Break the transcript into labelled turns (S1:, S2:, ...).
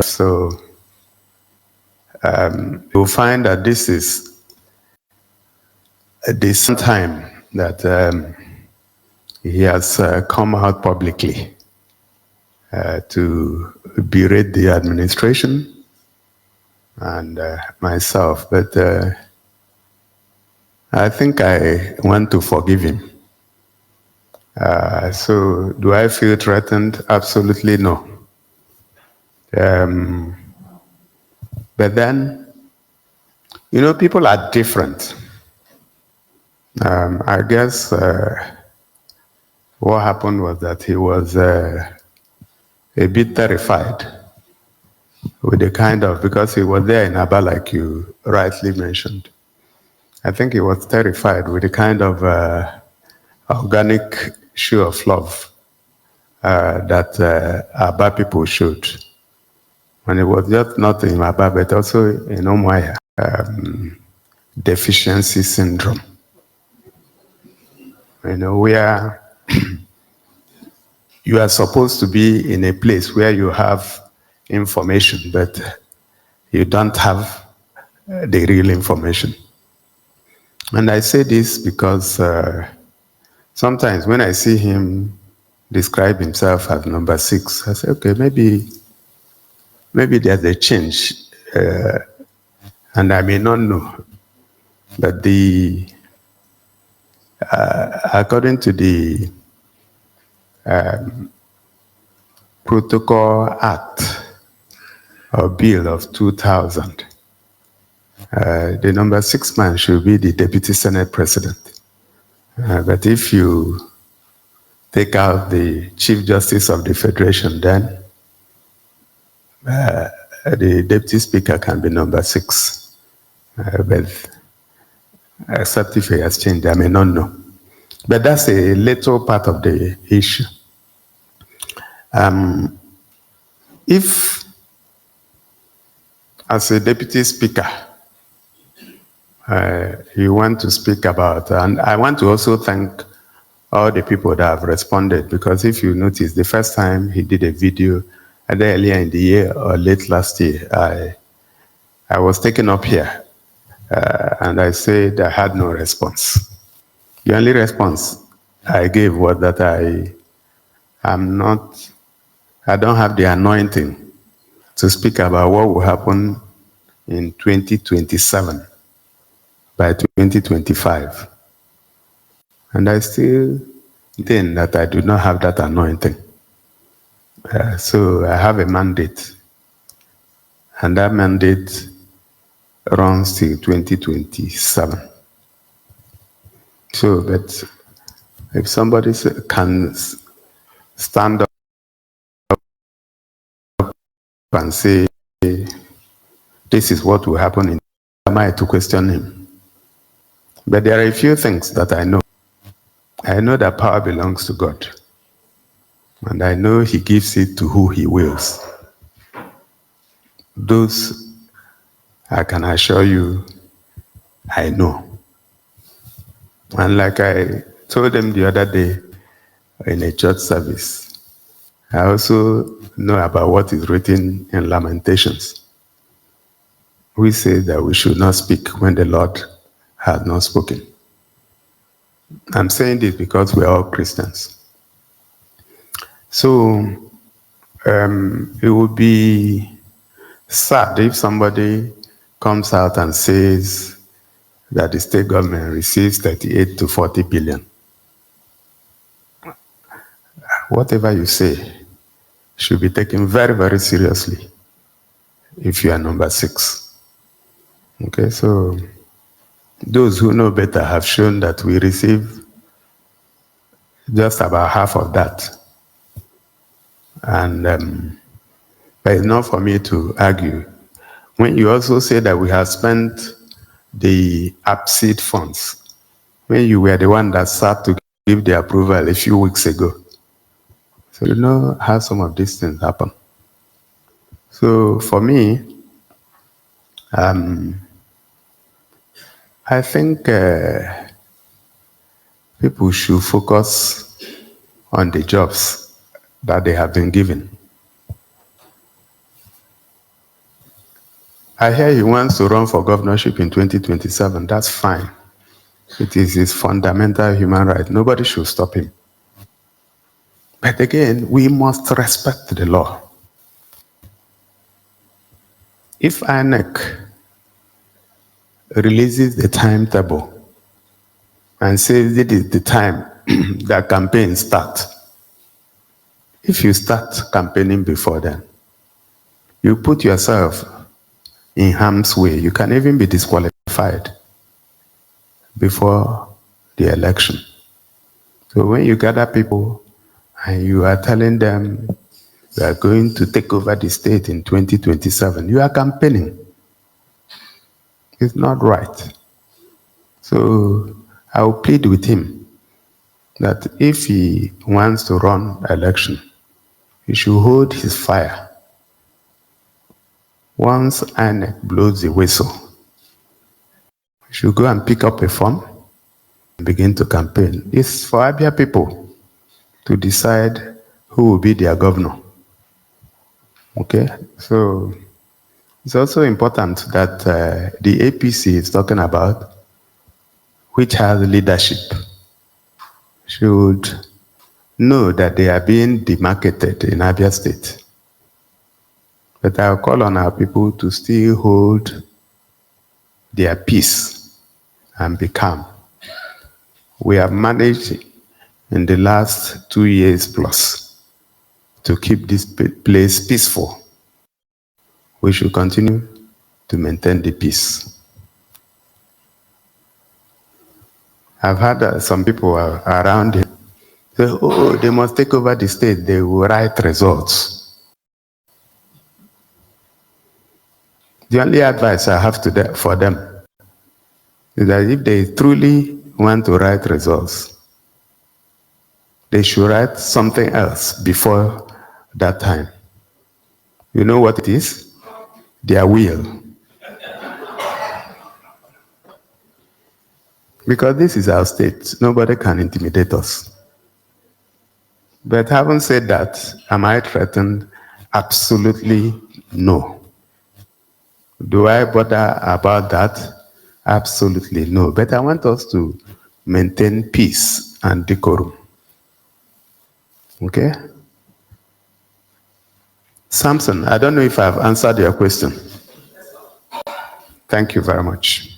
S1: So you'll find that this is the second time that he has come out publicly to berate the administration and myself. But I think I want to forgive him. So do I feel threatened? Absolutely no. But then, people are different. I guess what happened was that he was a bit terrified with the because he was there in Abia, like you rightly mentioned. I think he was terrified with the kind of organic show of love that Abia people showed. And it was just not in Abia, but also in Umuahia. Deficiency syndrome. Where you are supposed to be in a place where you have information, but you don't have the real information. And I say this because sometimes when I see him describe himself as number 6, I say, okay, maybe there's a change, and I may not know. But according to the Protocol Act or Bill of 2000, the number 6 man should be the Deputy Senate President. But if you take out the Chief Justice of the Federation, then the Deputy Speaker can be number 6. But except if he has changed, I may not know. But that's a little part of the issue. If, as a Deputy Speaker, you want to speak about, and I want to also thank all the people that have responded, because if you notice, the first time he did a video, either earlier in the year or late last year, I was taken up here, and I said I had no response. The only response I gave was that I don't have the anointing to speak about what will happen in 2027 by 2025. And I still think that I do not have that anointing. So I have a mandate, and that mandate runs till 2027. So, but if somebody can stand up and say, this is what will happen in, am I to question him? But there are a few things that I know. I know that power belongs to God. And I know he gives it to who he wills. Those, I can assure you, I know. And like I told them the other day in a church service, I also know about what is written in Lamentations. We say that we should not speak when the Lord has not spoken. I'm saying this because we are all Christians. So it would be sad if somebody comes out and says that the state government receives 38 to 40 billion. Whatever you say should be taken very, very seriously if you are number 6. Okay, so those who know better have shown that we receive just about half of that. And but it's not for me to argue. When you also say that we have spent the APSEED funds, when you were the one that sat to give the approval a few weeks ago. So you know how some of these things happen. So for me, I think people should focus on the jobs that they have been given. I hear he wants to run for governorship in 2027. That's fine. It is his fundamental human right. Nobody should stop him. But again, we must respect the law. If INEC releases the timetable and says it is the time that campaigns start, if you start campaigning before then, you put yourself in harm's way. You can even be disqualified before the election. So when you gather people and you are telling them you are going to take over the state in 2027, you are campaigning. It's not right. So I will plead with him that if he wants to run election, he should hold his fire. Once INEC blows the whistle, he should go and pick up a form and begin to campaign. It's for Abia people to decide who will be their governor. Okay? So it's also important that the APC is talking about, which has leadership, should know that they are being demarketed in Abia State. But I'll call on our people to still hold their peace and be calm. We have managed in the last 2 years plus to keep this place peaceful. We should continue to maintain the peace. I've had some people around here say, oh, they must take over the state, they will write results. The only advice I have for them is that if they truly want to write results, they should write something else before that time. You know what it is? Their will. Because this is our state. Nobody can intimidate us. But having said that, am I threatened? Absolutely no. Do I bother about that? Absolutely no. But I want us to maintain peace and decorum. Okay? Samson, I don't know if I've answered your question. Thank you very much.